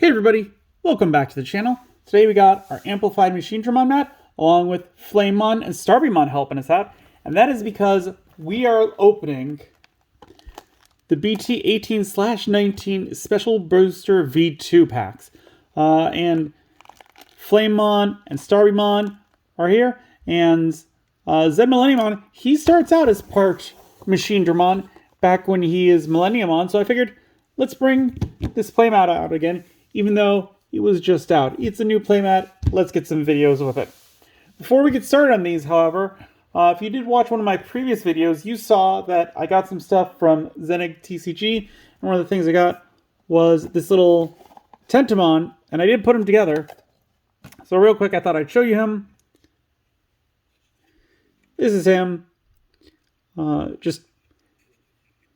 Hey everybody, welcome back to the channel. Today we got our amplified machine Digimon mat along with Flamemon and Starbymon helping us out. And that is because we are opening the BT 18/19 Special Booster V2 packs. And Flamemon and Starbymon are here. And Zed Millenniumon, he starts out as part Machine Dramon back when he is Millenniumon. So I figured, let's bring this playmat out again, even though it was just out. It's a new playmat. Let's get some videos with it. Before we get started on these, however, if you did watch one of my previous videos, you saw that I got some stuff from Zenig TCG. And one of the things I got was this little Tentamon, and I did put him together. So real quick, I thought I'd show you him. This is him.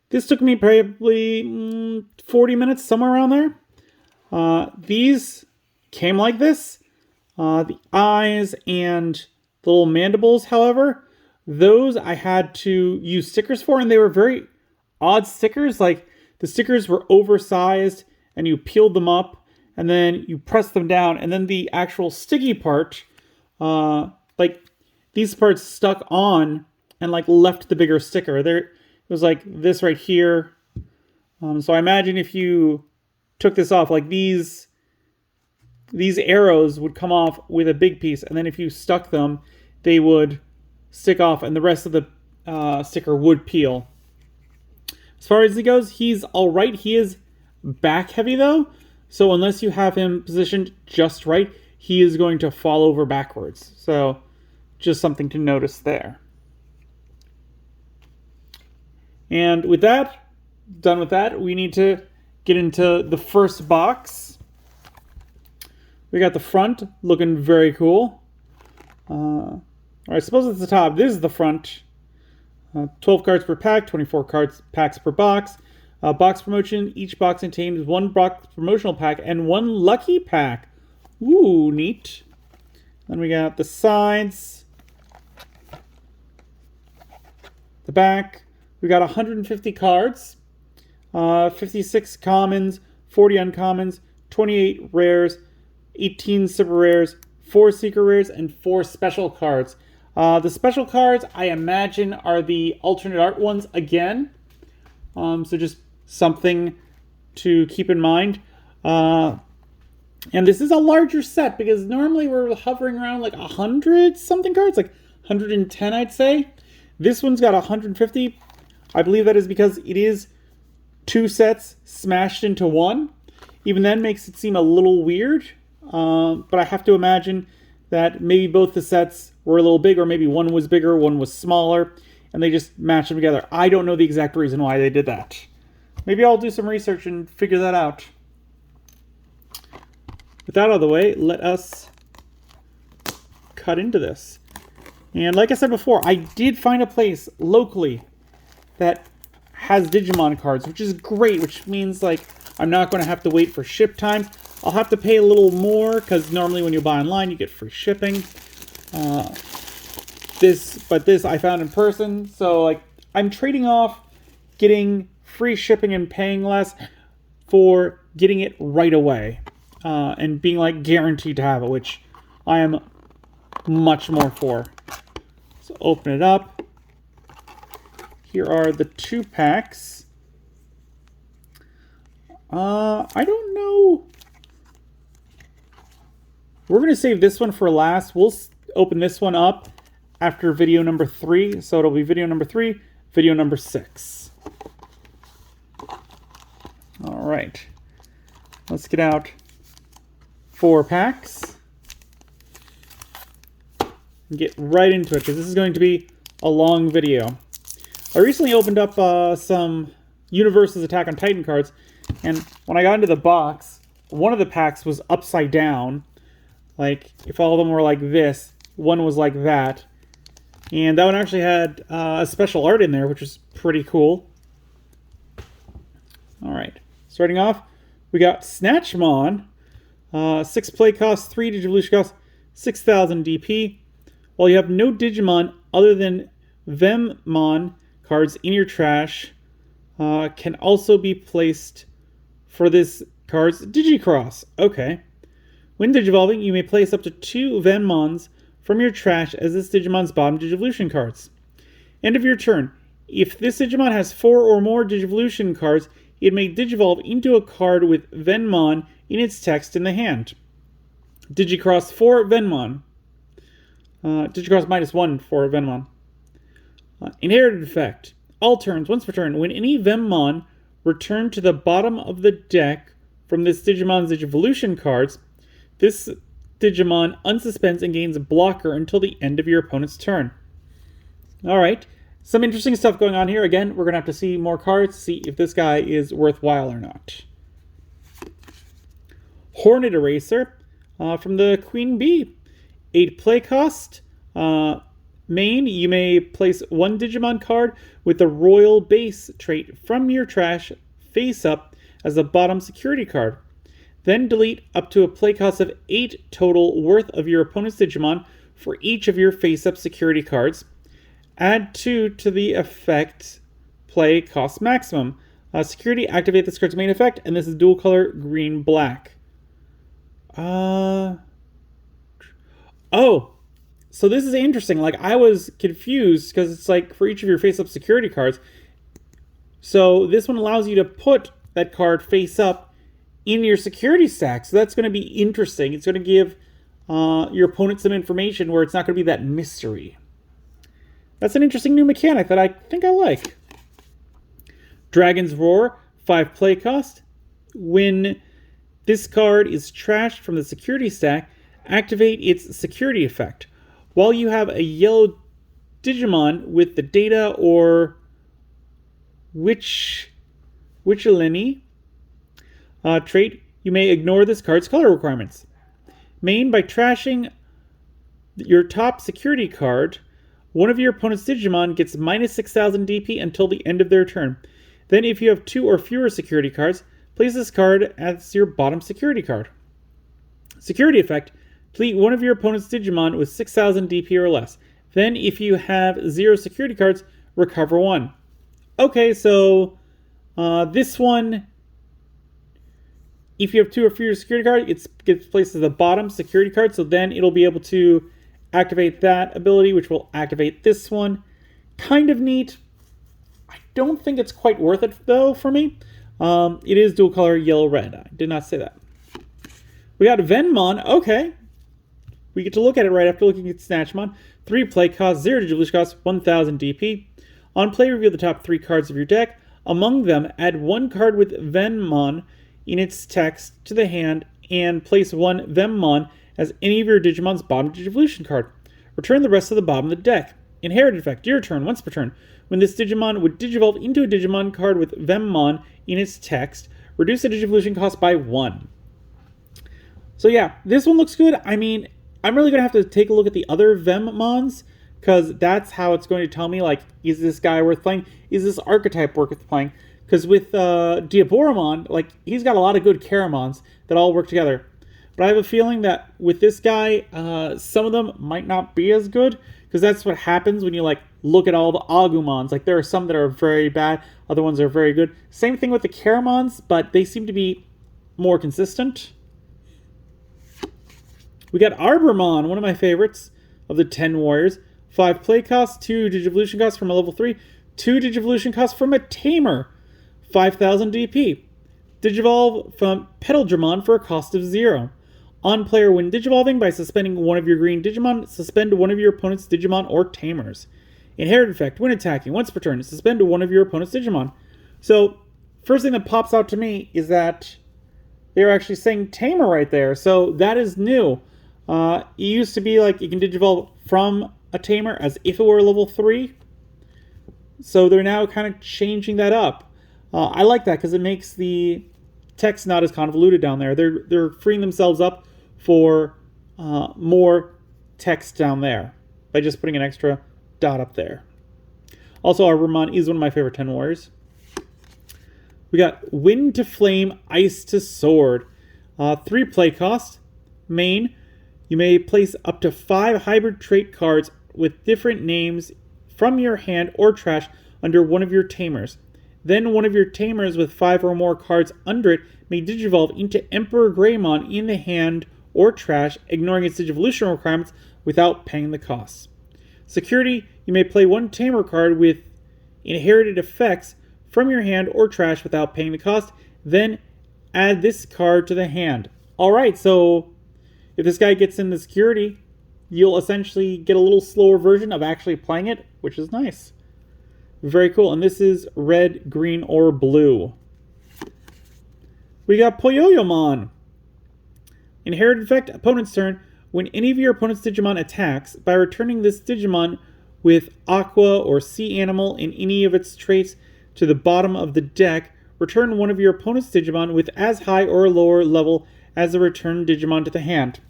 This took me probably 40 minutes, somewhere around there. These came like this. The eyes and the little mandibles, however, those I had to use stickers for, and they were very odd stickers. Like, the stickers were oversized, and you peeled them up, and then you pressed them down, and then the actual sticky part, like, these parts stuck on and, like, left the bigger sticker. It was like this right here. So I imagine if you took this off, like these arrows would come off with a big piece, and then if you stuck them, they would stick off, and the rest of the sticker would peel. As far as he goes, he's all right. He is back heavy though, so unless you have him positioned just right, he is going to fall over backwards. So just something to notice there. And with that, done with that, we need to get into the first box. We got the front looking very cool. I suppose it's the top. This is the front. 12 cards per pack, 24 packs per box. Box promotion. Each box contains one box promotional pack and one lucky pack. Ooh, neat. Then we got the sides. The back. We got 150 cards. 56 commons, 40 uncommons, 28 rares, 18 super rares, 4 secret rares, and 4 special cards. The special cards, I imagine, are the alternate art ones again. So just something to keep in mind. And this is a larger set because normally we're hovering around like 100 something cards, like 110 I'd say. This one's got 150. I believe that is because it is 2 sets smashed into one. Even then makes it seem a little weird. But I have to imagine that maybe both the sets were a little big, or maybe one was bigger, one was smaller, and they just matched them together. I don't know the exact reason why they did that. Maybe I'll do some research and figure that out. With that out of the way, let us cut into this. And like I said before, I did find a place locally that has Digimon cards, which is great, which means like I'm not going to have to wait for ship times. I'll have to pay a little more because normally when you buy online you get free shipping. This I found in person, so like I'm trading off getting free shipping and paying less for getting it right away and being like guaranteed to have it, which I am much more for. So open it up. Here are the 2 packs. I don't know. We're going to save this one for last. We'll open this one up after video number 3. So it'll be video number 3, video number 6. All right. Let's get out 4 packs. And get right into it, because this is going to be a long video. I recently opened up some Universe's Attack on Titan cards, and when I got into the box, one of the packs was upside down. Like, if all of them were like this, one was like that. And that one actually had a special art in there, which is pretty cool. Alright, starting off, we got Snatchmon. 6 play cost, 3 Digivolution cost, 6,000 DP. While you have no Digimon other than Vemmon cards in your trash, can also be placed for this cards Digicross. Okay. When Digivolving, you may place up to 2 Venmons from your trash as this Digimon's bottom Digivolution cards. End of your turn. If this Digimon has 4 or more Digivolution cards, it may Digivolve into a card with Venmon in its text in the hand. Digicross 4 Venmon. Digicross -1 for Venmon. Inherited effect. All turns, once per turn, when any Venmon return to the bottom of the deck from this Digimon's Digivolution cards, this Digimon unsuspends and gains a blocker until the end of your opponent's turn. Alright, some interesting stuff going on here. Again, we're going to have to see more cards to see if this guy is worthwhile or not. Hornet Eraser from the Queen Bee. 8 play cost. Main, you may place 1 Digimon card with the Royal Base trait from your trash face up as a bottom security card. Then delete up to a play cost of 8 total worth of your opponent's Digimon for each of your face-up security cards. Add 2 to the effect play cost maximum. Security, activate this card's main effect, and this is dual color green-black. Oh, so this is interesting. Like, I was confused because it's like for each of your face-up security cards. So this one allows you to put that card face-up in your security stack. So that's going to be interesting. It's going to give your opponent some information where it's not going to be that mystery. That's an interesting new mechanic that I think I like. Dragon's Roar, 5 play cost. When this card is trashed from the security stack, activate its security effect. While you have a yellow Digimon with the data or Witchelini trait, you may ignore this card's color requirements. Main, by trashing your top security card, one of your opponent's Digimon gets -6,000 DP until the end of their turn. Then if you have 2 or fewer security cards, place this card as your bottom security card. Security effect, delete one of your opponent's Digimon with 6,000 DP or less. Then if you have 0 security cards, recover 1. Okay, so this one, if you have 2 or fewer security cards, it gets placed as the bottom security card, so then it'll be able to activate that ability, which will activate this one. Kind of neat. I don't think it's quite worth it, though, for me. It is dual color yellow-red. I did not say that. We got Venmon. Okay. We get to look at it right after looking at Snatchmon. 3 play cost, 0 Digivolution cost, 1,000 DP. On play, reveal the top 3 cards of your deck. Among them, add 1 card with Venmon in its text to the hand and place 1 Venmon as any of your Digimon's bottom Digivolution card. Return the rest of the bottom of the deck. Inherited effect, your turn, once per turn. When this Digimon would Digivolve into a Digimon card with Venmon in its text, reduce the Digivolution cost by 1. So yeah, this one looks good. I mean, I'm really going to have to take a look at the other Venmons, because that's how it's going to tell me, like, is this guy worth playing? Is this archetype worth playing? Because with Diaboromon, like, he's got a lot of good Karamons that all work together. But I have a feeling that with this guy, some of them might not be as good, because that's what happens when you, like, look at all the Agumons. Like, there are some that are very bad, other ones are very good. Same thing with the Karamons, but they seem to be more consistent. We got Arbormon, one of my favorites of the 10 Warriors. 5 play cost, 2 Digivolution costs from a level 3, 2 Digivolution costs from a Tamer, 5,000 DP. Digivolve from Petalgermon for a cost of 0. On player, when Digivolving, by suspending one of your green Digimon, suspend one of your opponent's Digimon or Tamers. Inherited effect, when attacking, once per turn, suspend one of your opponent's Digimon. So, first thing that pops out to me is that they're actually saying Tamer right there, so that is new. It used to be like you can Digivolve from a Tamer as if it were level 3. So they're now kind of changing that up. I like that because it makes the text not as convoluted down there. They're freeing themselves up for more text down there by just putting an extra dot up there. Also, Arbormon is one of my favorite 10 Warriors. We got Wind to Flame, Ice to Sword. 3 play cost. Main, you may place up to 5 hybrid trait cards with different names from your hand or trash under one of your Tamers. Then one of your tamers with 5 or more cards under it may digivolve into Emperor Greymon in the hand or trash, ignoring its digivolution requirements without paying the costs. Security, you may play one tamer card with inherited effects from your hand or trash without paying the cost, then add this card to the hand. Alright, so if this guy gets in the security, you'll essentially get a little slower version of actually playing it, which is nice. Very cool. And this is red, green, or blue. We got Poyoyomon. Inherited effect, opponent's turn. When any of your opponent's Digimon attacks, by returning this Digimon with Aqua or Sea Animal in any of its traits to the bottom of the deck, return one of your opponent's Digimon with as high or lower level as the returned Digimon to the hand.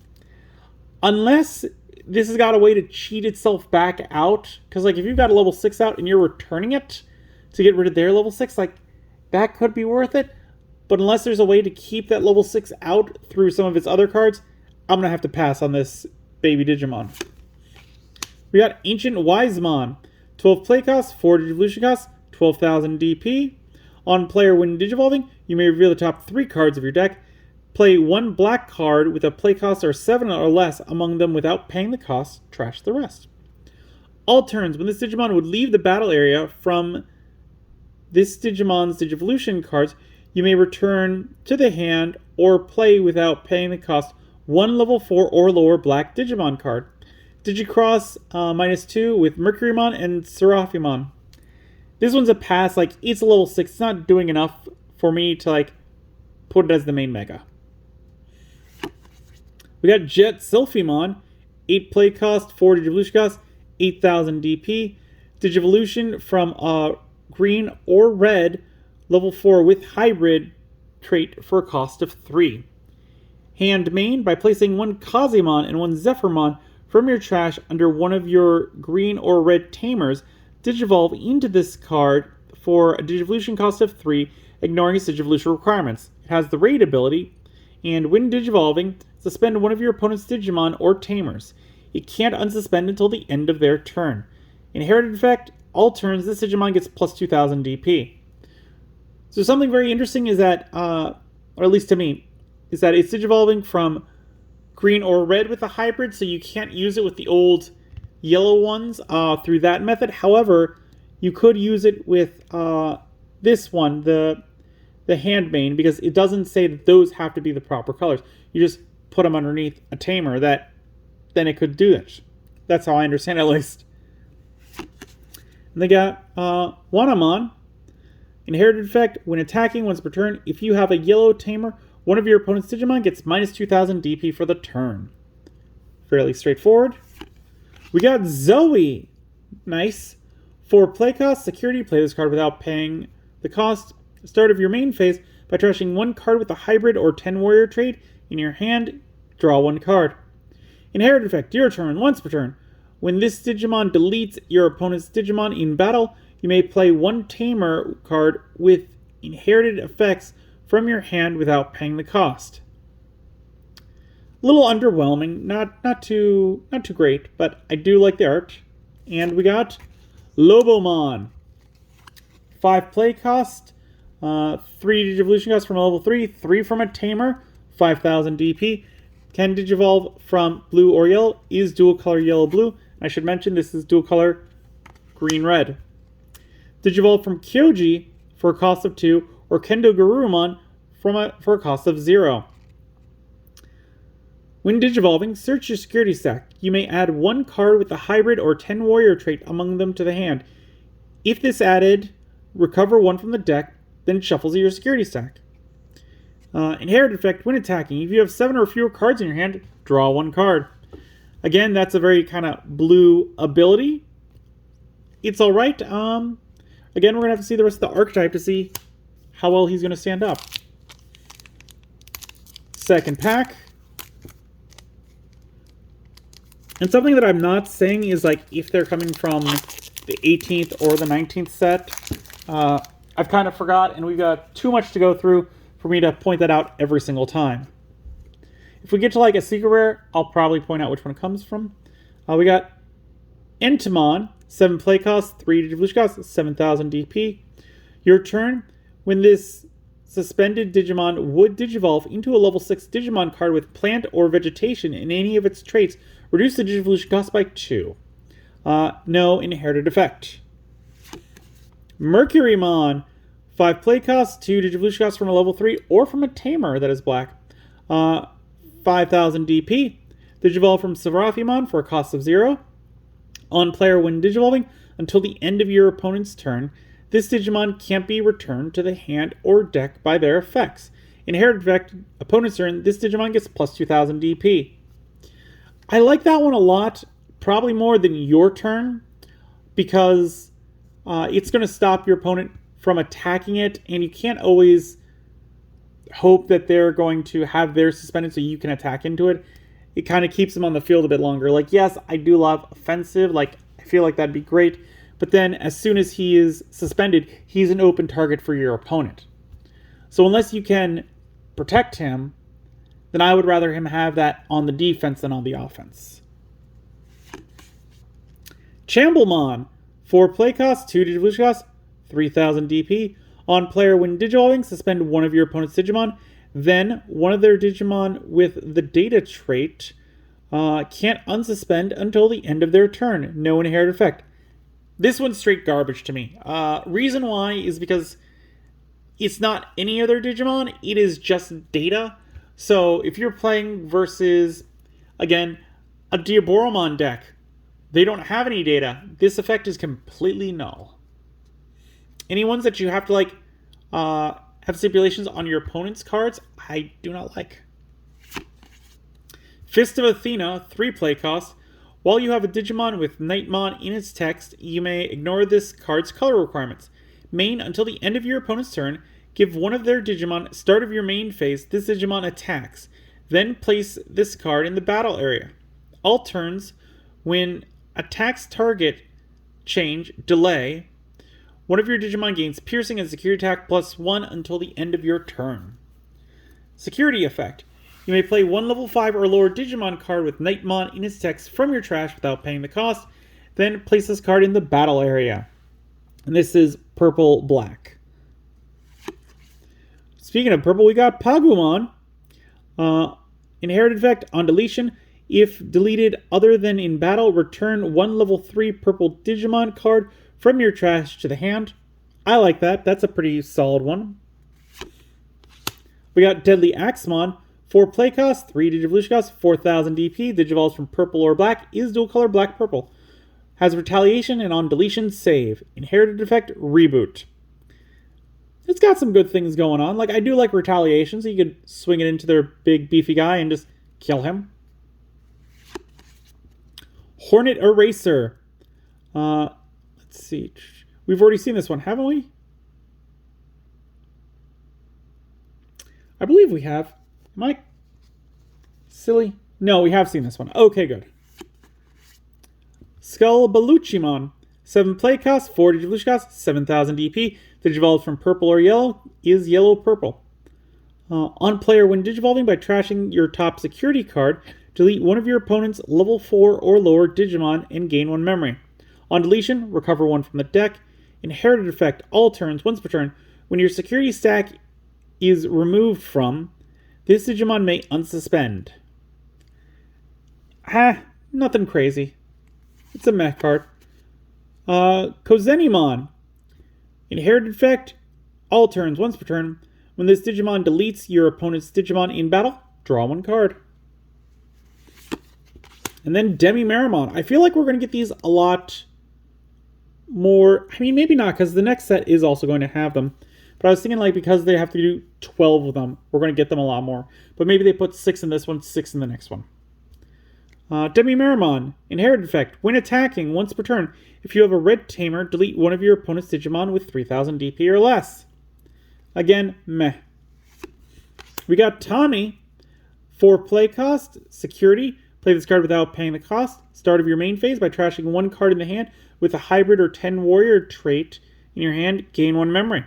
Unless this has got a way to cheat itself back out, because like if you've got a level 6 out and you're returning it to get rid of their level 6, like that could be worth it. But unless there's a way to keep that level 6 out through some of its other cards, I'm going to have to pass on this baby Digimon. We got Ancient Wisemon. 12 play costs, 4 Digivolution costs, 12,000 DP. On player when Digivolving, you may reveal the top 3 cards of your deck. Play one black card with a play cost of 7 or less among them without paying the cost. Trash the rest. All turns, when this Digimon would leave the battle area from this Digimon's Digivolution cards, you may return to the hand or play without paying the cost one level 4 or lower black Digimon card. Digicross -2 with Mercurymon and Seraphimon. This one's a pass. Like, it's a level 6. It's not doing enough for me to like put it as the main mega. We got Jet Sylphimon. 8 play cost, 4 Digivolution cost, 8,000 DP. Digivolution from green or red, level 4 with hybrid trait for a cost of 3. Hand main, by placing one Kazemon and one Zephyrmon from your trash under one of your green or red tamers, digivolve into this card for a Digivolution cost of 3, ignoring its Digivolution requirements. It has the Raid ability, and when Digivolving, suspend one of your opponent's Digimon or tamers. It can't unsuspend until the end of their turn. Inherited effect, all turns, this Digimon gets plus 2,000 DP. So something very interesting is that, or at least to me, is that it's Digivolving from green or red with a hybrid, so you can't use it with the old yellow ones through that method. However, you could use it with this one, the hand main, because it doesn't say that those have to be the proper colors. You just put them underneath a tamer that then it could do it. That's how I understand it, at least. And they got Wanamon. Inherited effect, when attacking once per turn, if you have a yellow tamer, one of your opponent's Digimon gets minus 2,000 DP for the turn. Fairly straightforward. We got Zoe. Nice. For play cost, security, play this card without paying the cost. Start of your main phase by trashing one card with a hybrid or 10 warrior trait in your hand. Draw one card. Inherited effect, your turn, once per turn. When this Digimon deletes your opponent's Digimon in battle, you may play one tamer card with inherited effects from your hand without paying the cost. A little underwhelming, not too great, but I do like the art. And we got Lobomon. 5 play cost, 3 Digivolution cost from a level 3, 3 from a tamer, 5,000 DP. Can Digivolve from blue or yellow, is dual color yellow-blue. I should mention this is dual color green-red. Digivolve from Kyoji for a cost of 2, or Kendo Garurumon for a cost of 0. When Digivolving, search your security stack. You may add one card with a hybrid or 10 warrior trait among them to the hand. If this added, recover one from the deck, then it shuffles your security stack. Inherited effect, when attacking, if you have 7 or fewer cards in your hand, draw one card. Again, that's a very kind of blue ability. It's alright. Again, we're going to have to see the rest of the archetype to see how well he's going to stand up. Second pack. And something that I'm not saying is like if they're coming from the 18th or the 19th set. I've kind of forgot, and we've got too much to go through for me to point that out every single time. If we get to like a secret rare, I'll probably point out which one it comes from. We got Entomon, 7 play cost, 3 Digivolution cost, 7,000 DP. Your turn, when this suspended Digimon would Digivolve into a level 6 Digimon card with plant or vegetation in any of its traits, reduce the Digivolution cost by 2. No inherited effect. Mercurymon. 5 play costs, 2 Digivolution costs from a level 3 or from a Tamer that is black. 5,000 DP. Digivolve from Seraphimon for a cost of 0. On player when Digivolving until the end of your opponent's turn, this Digimon can't be returned to the hand or deck by their effects. Inherited effect, opponent's turn, this Digimon gets plus 2,000 DP. I like that one a lot, probably more than your turn, because it's going to stop your opponent from attacking it, and you can't always hope that they're going to have their suspended so you can attack into it. It kind of keeps them on the field a bit longer. Like, yes, I do love offensive. Like, I feel like that'd be great. But then as soon as he is suspended, he's an open target for your opponent. So unless you can protect him, then I would rather him have that on the defense than on the offense. Chamblemon. 4 play costs, 2 Digivolution costs, 3,000 DP. On player when Digivolving, suspend one of your opponent's Digimon. Then one of their Digimon with the data trait can't unsuspend until the end of their turn. No inherited effect. This one's straight garbage to me. Reason why is because it's not any other Digimon. It is just data. So if you're playing versus, again, a Diaboromon deck, they don't have any data. This effect is completely null. Any ones that you have to have stipulations on your opponent's cards, I do not like. Fist of Athena, 3 play costs. While you have a Digimon with Nightmon in its text, you may ignore this card's color requirements. Main until the end of your opponent's turn. Give one of their Digimon start of your main phase. This Digimon attacks. Then place this card in the battle area. All turns, when attacks target change, delay, one of your Digimon gains piercing and security attack +1 until the end of your turn. Security effect. You may play one level 5 or lower Digimon card with Nightmon in its text from your trash without paying the cost. Then place this card in the battle area. And this is purple-black. Speaking of purple, we got Pagumon. Inherited effect on deletion. If deleted other than in battle, return one level 3 purple Digimon card from your trash to the hand. I like that. That's a pretty solid one. We got Deadly Axemon. 4 play costs, 3 Digivolution costs, 4,000 DP. Digivolves from purple or black. Is dual color black-purple. Has retaliation and on deletion save. Inherited effect reboot. It's got some good things going on. Like, I do like retaliation, so you could swing it into their big beefy guy and just kill him. Hornet Eraser. Let's see. We've already seen this one, haven't we? I believe we have. Am I silly? No, we have seen this one. Okay, good. Skullbaluchimon. 7 play costs, 4 Digivolution costs, 7,000 DP. Digivolves from purple or yellow. Is yellow-purple. On player, when Digivolving by trashing your top security card, delete one of your opponent's level 4 or lower Digimon and gain 1 memory. On deletion, recover 1 from the deck. Inherited effect, all turns, once per turn. When your security stack is removed from, this Digimon may unsuspend. Nothing crazy. It's a mech card. Kozenimon. Inherited effect, all turns, once per turn. When this Digimon deletes your opponent's Digimon in battle, draw 1 card. And then Demi-Meramon. I feel like we're going to get these a lot more. I mean, maybe not, because the next set is also going to have them. But I was thinking, like, because they have to do 12 of them, we're going to get them a lot more. But maybe they put 6 in this one, 6 in the next one. Demi-Meramon. Inherited effect. When attacking, once per turn, if you have a red tamer, delete one of your opponent's Digimon with 3,000 DP or less. Again, meh. We got Tommy. 4 play cost, security. Play this card without paying the cost. Start of your main phase by trashing 1 card in the hand with a hybrid or 10 warrior trait in your hand. Gain 1 memory.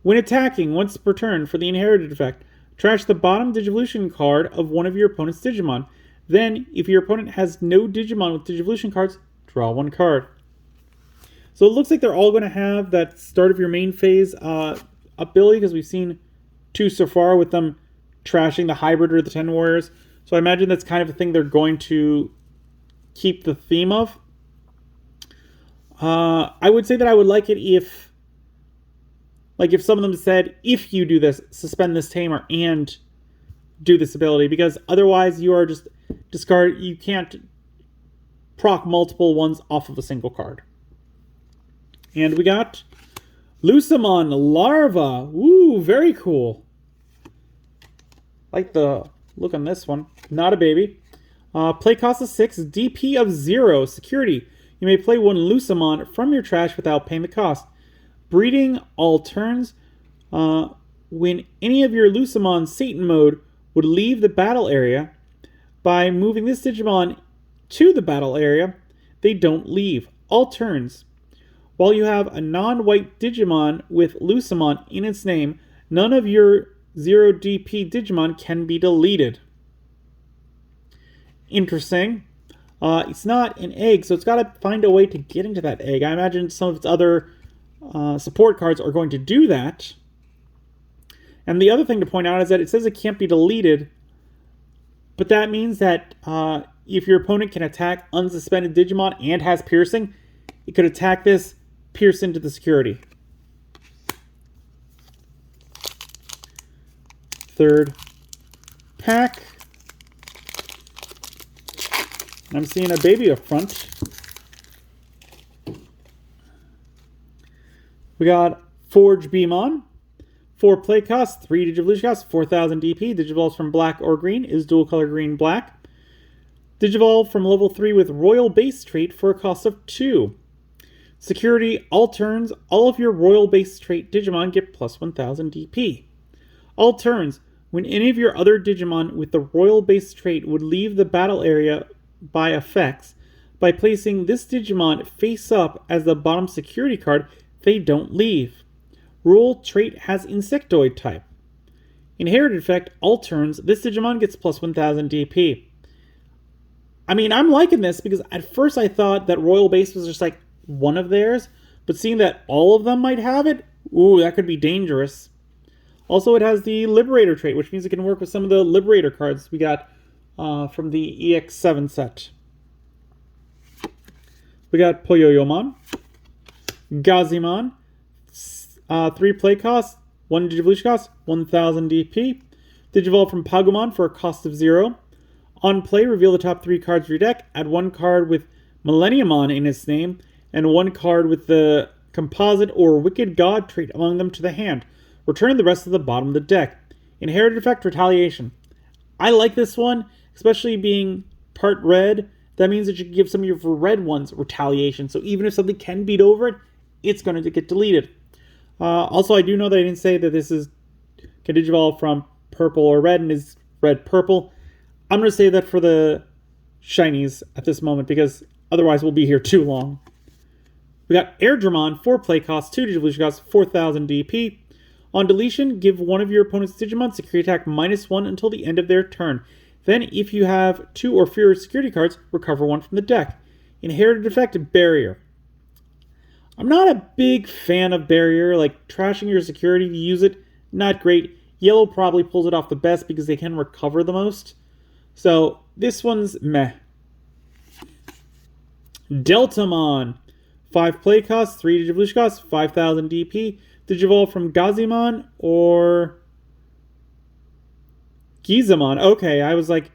When attacking, once per turn for the inherited effect, trash the bottom Digivolution card of one of your opponent's Digimon. Then, if your opponent has no Digimon with Digivolution cards, draw 1 card. So it looks like they're all going to have that start of your main phase ability, because we've seen 2 so far with them trashing the hybrid or the 10 warriors. So I imagine that's kind of a thing they're going to keep the theme of. I would say that I would like it if some of them said, if you do this, suspend this tamer and do this ability, because otherwise you are just you can't proc multiple ones off of a single card. And we got Lucamon Larva. Ooh, very cool. Like the look on this one. Not a baby. Play cost of 6, DP of 0. Security. You may play one Lucamon from your trash without paying the cost. Breeding all turns. When any of your Lucamon Satan mode would leave the battle area, by moving this Digimon to the battle area, they don't leave. All turns. While you have a non-white Digimon with Lucamon in its name, none of your 0 DP Digimon can be deleted. Interesting. It's not an egg, so it's got to find a way to get into that egg. I imagine some of its other support cards are going to do that. And the other thing to point out is that it says it can't be deleted, but that means that if your opponent can attack unsuspended Digimon and has piercing, it could attack this, pierce into the security. Third pack. I'm seeing a baby up front. We got Forge Beamon. 4 play cost, 3 Digivolution cost, 4,000 DP. Digivolves from black or green, is dual color green-black. Digivolve from level 3 with Royal Base trait for a cost of 2. Security, all turns, all of your Royal Base trait Digimon get plus 1,000 DP. All turns, when any of your other Digimon with the Royal Base trait would leave the battle area by effects, by placing this Digimon face up as the bottom security card, they don't leave. Rule trait has Insectoid type. Inherited effect, all turns, this Digimon gets plus 1,000 DP. I mean, I'm liking this because at first I thought that Royal Base was just like one of theirs, but seeing that all of them might have it, ooh, that could be dangerous. Also, it has the Liberator trait, which means it can work with some of the Liberator cards we got from the EX7 set. We got Poyoyomon, Gazimon, 3 play cost, 1 Digivolution cost, 1,000 DP. Digivolve from Pagumon for a cost of 0. On play, reveal the top 3 cards of your deck. Add 1 card with Millenniumon in its name, and 1 card with the Composite or Wicked God trait among them to the hand. Return the rest to the bottom of the deck. Inherited effect, Retaliation. I like this one, especially being part red. That means that you can give some of your red ones Retaliation. So even if something can beat over it, it's going to get deleted. Also, I do know that I didn't say that this can Digivolve from purple or red and is red-purple. I'm going to say that for the shinies at this moment because otherwise we'll be here too long. We got Airdramon, 4 play cost, 2 Digivolution cost, 4,000 DP. On deletion, give one of your opponent's Digimon security attack -1 until the end of their turn. Then, if you have 2 or fewer security cards, recover 1 from the deck. Inherited effect, Barrier. I'm not a big fan of Barrier, like trashing your security to use it, not great. Yellow probably pulls it off the best because they can recover the most. So, this one's meh. Deltamon, 5 play cost, 3 Digivolution cost, 5,000 DP. Digivolve from Gazimon or Gizamon. Okay, I was like,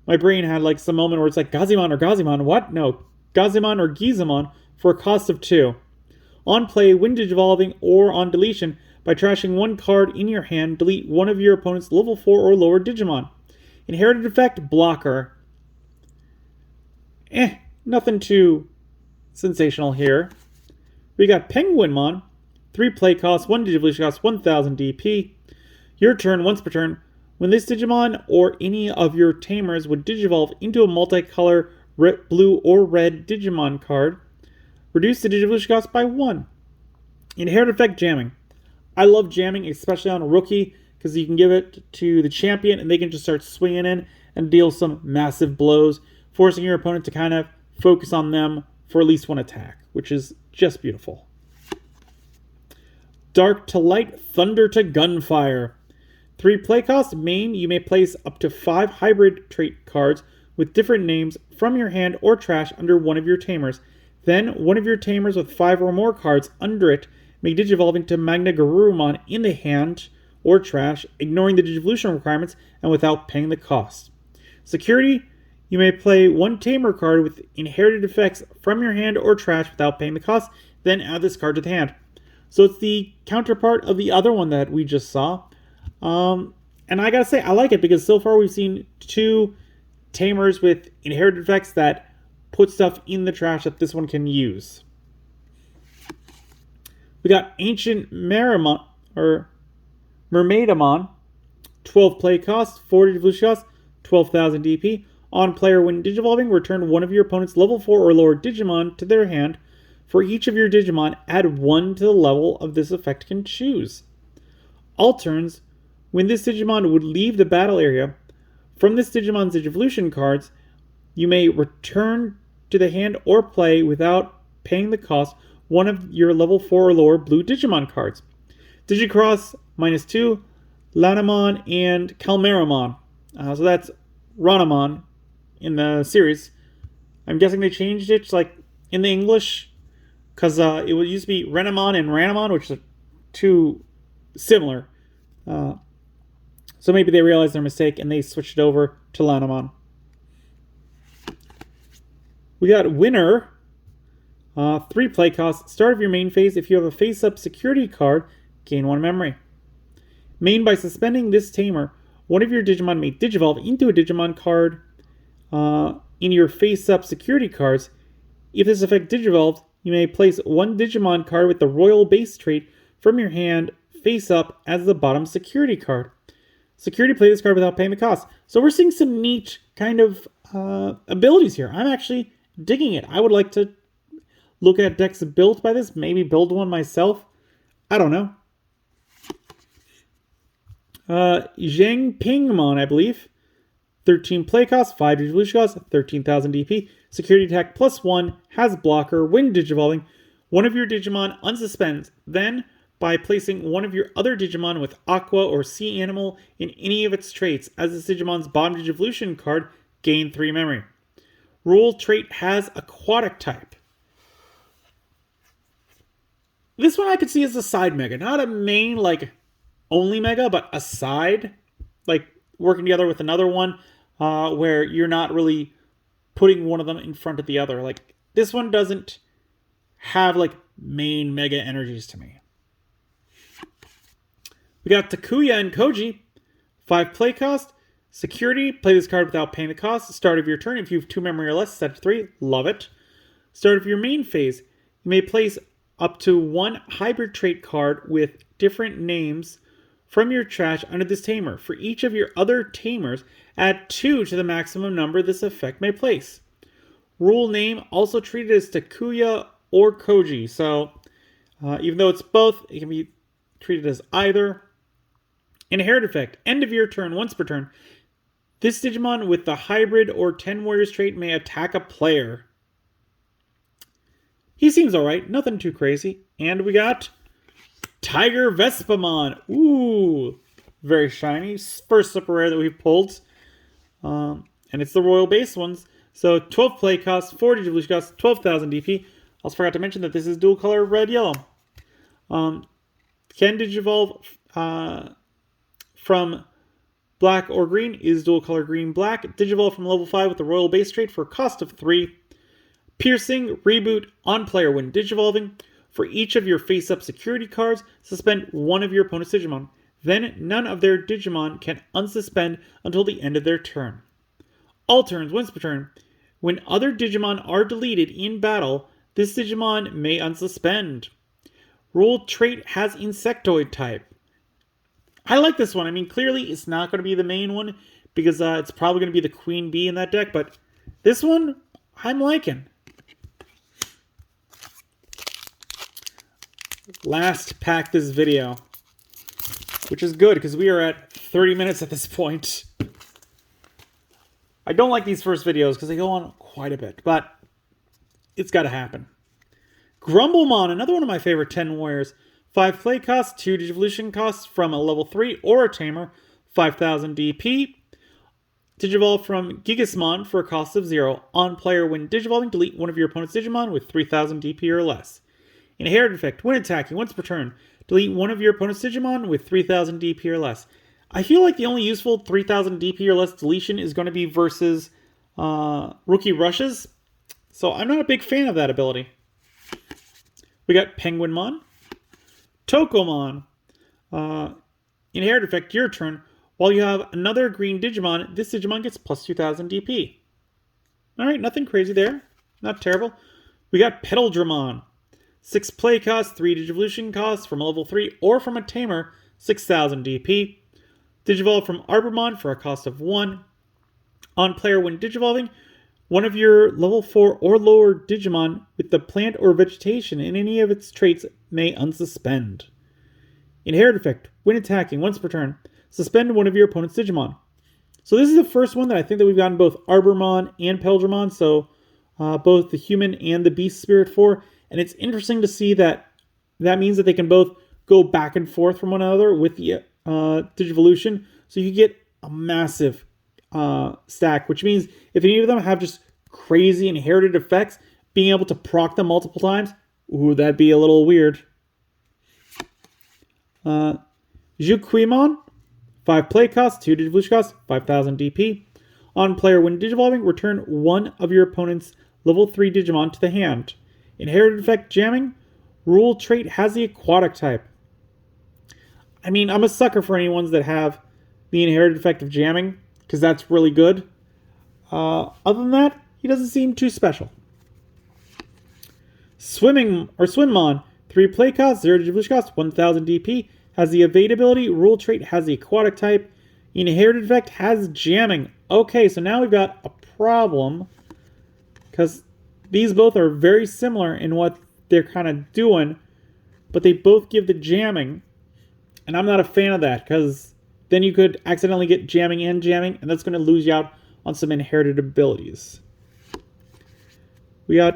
my brain had like some moment where it's like Gazimon or Gazimon. What? No, Gazimon or Gizamon for a cost of 2. On play, when Digivolving or on deletion, by trashing 1 card in your hand, delete one of your opponent's level 4 or lower Digimon. Inherited effect, Blocker. Nothing too sensational here. We got Penguinmon, 3 play cost, 1 Digivolution cost, 1,000 DP. Your turn, once per turn. When this Digimon or any of your tamers would Digivolve into a multicolor blue or red Digimon card, reduce the Digivolution cost by 1. Inherited effect, Jamming. I love jamming, especially on a rookie, because you can give it to the champion and they can just start swinging in and deal some massive blows, forcing your opponent to kind of focus on them for at least one attack, which is just beautiful. Dark to Light, Thunder to Gunfire. 3 play cost. Main, you may place up to 5 hybrid trait cards with different names from your hand or trash under one of your tamers. Then, one of your tamers with 5 or more cards under it may digivolve into Magna Garurumon in the hand or trash, ignoring the digivolution requirements and without paying the cost. Security, you may play 1 tamer card with inherited effects from your hand or trash without paying the cost, then add this card to the hand. So it's the counterpart of the other one that we just saw. And I gotta say, I like it because so far we've seen 2 tamers with inherited effects that put stuff in the trash that this one can use. We got Ancient Mermaidamon, 12 play cost, 40 evolution cost, 12,000 DP. On player, when digivolving, return one of your opponent's level 4 or lower Digimon to their hand. For each of your Digimon, add 1 to the level of this effect can choose. All turns, when this Digimon would leave the battle area, from this Digimon's Digivolution cards, you may return to the hand or play without paying the cost one of your level 4 or lower blue Digimon cards. Digicross, -2, Lanamon, and Calmeramon. So that's Ranamon in the series. I'm guessing they changed it like in the English because it used to be Renamon and Ranamon, which are 2 similar. So maybe they realized their mistake and they switched it over to Lanamon. We got Winner. 3 play costs. Start of your main phase. If you have a face-up security card, gain 1 memory. Main, by suspending this tamer, one of your Digimon may digivolve into a Digimon card in your face-up security cards. If this effect digivolved, you may place 1 Digimon card with the Royal Base trait from your hand face-up as the bottom security card. Security, play this card without paying the cost. So we're seeing some neat kind of abilities here. I'm actually digging it. I would like to look at decks built by this, maybe build one myself. I don't know. Zhang Pingmon, I believe. 13 play cost, 5 digivolution cost, 13,000 DP. Security attack +1, has blocker. When digivolving, one of your Digimon unsuspends. Then, by placing one of your other Digimon with Aqua or Sea Animal in any of its traits as this Digimon's bottom Digivolution card, gain 3 memory. Rule trait has Aquatic type. This one I could see as a side mega, not a main, like, only mega, but a side, like, working together with another one, where you're not really putting one of them in front of the other. Like, this one doesn't have, like, main mega energies to me. We got Takuya and Koji. 5 play cost. Security, play this card without paying the cost. Start of your turn, if you have 2 memory or less, set to 3. Love it. Start of your main phase, you may place up to 1 hybrid trait card with different names from your trash under this tamer. For each of your other tamers, add 2 to the maximum number this effect may place. Rule name, also treated as Takuya or Koji. So, even though it's both, it can be treated as either. Inherit effect, end of your turn, once per turn. This Digimon with the hybrid or 10 warriors trait may attack a player. He seems alright, nothing too crazy. And we got Tiger Vespamon. Ooh, very shiny. First super rare that we've pulled. And it's the Royal Base ones. So 12 play cost, 40 evolution cost, 12,000 DP. Also forgot to mention that this is dual color red-yellow. Can Digivolve from black or green, is dual color green-black. Digivolve from level 5 with the Royal Base trait for a cost of 3. Piercing, reboot, on player when digivolving. For each of your face-up security cards, suspend one of your opponent's Digimon. Then none of their Digimon can unsuspend until the end of their turn. All turns, once per turn. When other Digimon are deleted in battle, this Digimon may unsuspend. Rule trait has Insectoid type. I like this one. I mean, clearly it's not going to be the main one because it's probably going to be the Queen Bee in that deck, but this one I'm liking. Last pack this video, which is good because we are at 30 minutes at this point. I don't like these first videos because they go on quite a bit, but It's got to happen. Grumblemon, another one of my favorite 10 warriors. 5 play costs, 2 Digivolution costs from a level 3 or a Tamer, 5,000 DP. Digivolve from Gigasmon for a cost of 0. On player, when Digivolving, delete one of your opponent's Digimon with 3,000 DP or less. Inherited effect, when attacking, once per turn, delete one of your opponent's Digimon with 3,000 DP or less. I feel like the only useful 3,000 DP or less deletion is going to be versus Rookie Rushes. So I'm not a big fan of that ability. We got Penguinmon. Tokomon. Inherited effect, your turn. While you have another green Digimon, this Digimon gets plus 2,000 DP. Alright, nothing crazy there. Not terrible. We got Petal-Dramon. 6 play costs, 3 Digivolution costs from a level 3 or from a Tamer, 6,000 DP. Digivolve from Arbomon for a cost of 1. On player, when Digivolving, one of your level 4 or lower Digimon with the plant or vegetation in any of its traits may unsuspend. Inherited effect, when attacking, once per turn, suspend one of your opponent's Digimon. So this is the first one that I think that we've gotten both Arbomon and Petal-Dramon, so both the human and the beast spirit for. And it's interesting to see that means that they can both go back and forth from one another with the Digivolution. So you get a massive stack, which means if any of them have just crazy inherited effects, being able to proc them multiple times, ooh, that'd be a little weird. Jukuimon, 5 play costs, 2 Digivolution costs, 5,000 DP. On player, when Digivolving, return one of your opponent's level 3 Digimon to the hand. Inherited effect, jamming. Rule trait has the aquatic type. I mean, I'm a sucker for any ones that have the inherited effect of jamming, because that's really good. Other than that, he doesn't seem too special. Swimmon, 3 play costs, 0 Digivolution costs, 1,000 DP. Has the evade ability. Rule trait has the aquatic type. Inherited effect has jamming. Okay, so now we've got a problem, because these both are very similar in what they're kind of doing, but they both give the jamming, and I'm not a fan of that, because then you could accidentally get jamming, and that's going to lose you out on some inherited abilities. We got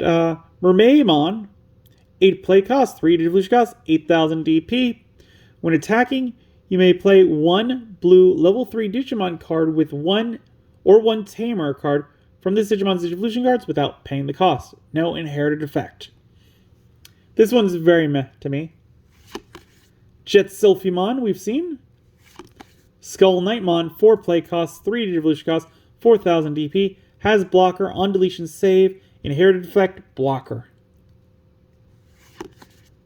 Mermaidmon, 8 play cost, 3 Digivolution cost, 8,000 DP. When attacking, you may play 1 blue level 3 Digimon card with 1 Tamer card from this Digimon's Digivolution cards without paying the cost. No inherited effect. This one's very meh to me. Jetsilphimon, we've seen. Skull Knightmon, 4 play costs, 3 Digivolution costs, 4,000 DP. Has blocker on deletion save. Inherited effect, blocker.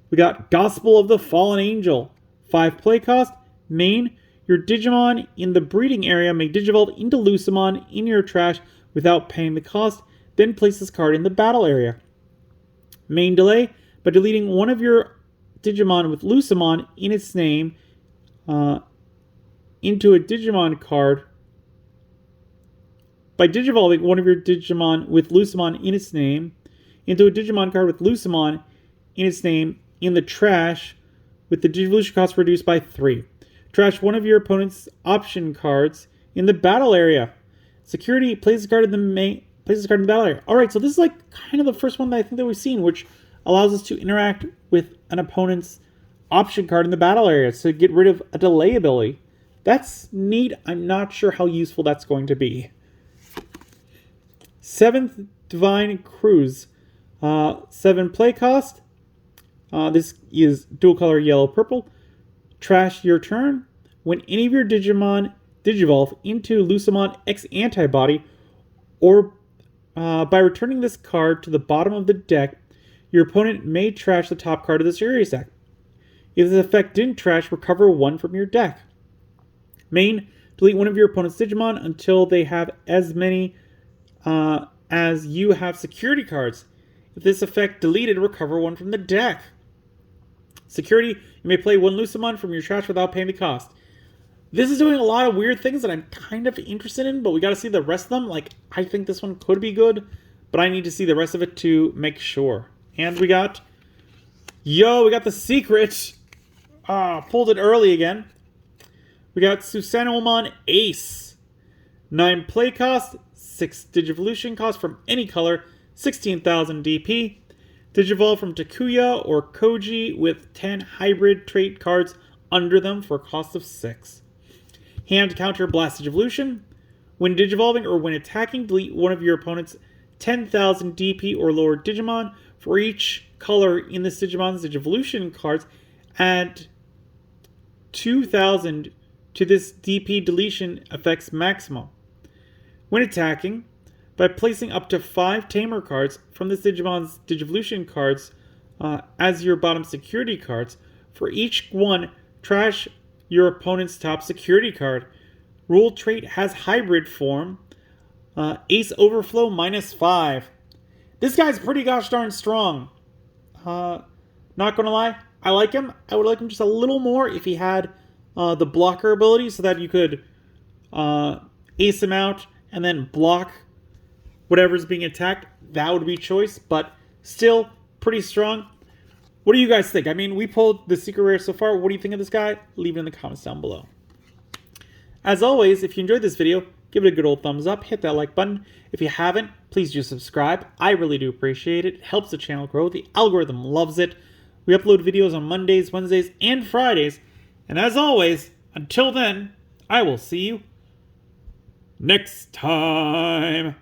We got Gospel of the Fallen Angel. 5 play cost. Main, your Digimon in the breeding area may Digivolve into Lucemon in your trash without paying the cost, then place this card in the battle area. Main delay, by deleting one of your Digimon with Lucemon in its name into a Digimon card. By Digivolving one of your Digimon with Lucemon in its name into a Digimon card with Lucemon in its name in the trash with the Digivolution cost reduced by 3. Trash one of your opponent's option cards in the battle area. Security, place this card in the battle area. Alright, so this is like kind of the first one that I think that we've seen, which allows us to interact with an opponent's option card in the battle area to get rid of a delay ability. That's neat. I'm not sure how useful that's going to be. 7th Divine Cruise. 7 play cost. This is dual color yellow-purple. Trash your turn. When any of your Digimon Digivolve into Lucemon X Antibody, or by returning this card to the bottom of the deck, your opponent may trash the top card of the series deck. If this effect didn't trash, recover 1 from your deck. Main, delete one of your opponent's Digimon until they have as many as you have security cards. If this effect deleted, recover 1 from the deck. Security, you may play 1 Lucemon from your trash without paying the cost. This is doing a lot of weird things that I'm kind of interested in, but we got to see the rest of them. Like, I think this one could be good, but I need to see the rest of it to make sure. And we got the secret. Pulled it early again. We got Susanomon Ace. 9 play cost, 6 Digivolution cost from any color, 16,000 DP. Digivolve from Takuya or Koji with 10 hybrid trait cards under them for a cost of 6. Hand counter Blast Digivolution. When digivolving or when attacking, delete one of your opponent's 10,000 DP or lower Digimon. For each color in this Digimon's Digivolution cards, add 2,000 to this DP deletion effect's maximum. When attacking, by placing up to 5 Tamer cards from this Digimon's Digivolution cards as your bottom security cards, for each one, trash your opponent's top security card. Rule trait has hybrid form. Ace Overflow -5. This guy's pretty gosh darn strong. Not gonna lie, I like him. I would like him just a little more if he had the blocker ability so that you could ace him out and then block whatever's being attacked. That would be choice, but still pretty strong. What do you guys think? I mean, we pulled the secret rare so far. What do you think of this guy? Leave it in the comments down below. As always, if you enjoyed this video, give it a good old thumbs up, hit that like button. If you haven't, please do subscribe. I really do appreciate it. It helps the channel grow. The algorithm loves it. We upload videos on Mondays, Wednesdays, and Fridays. And as always, until then, I will see you next time.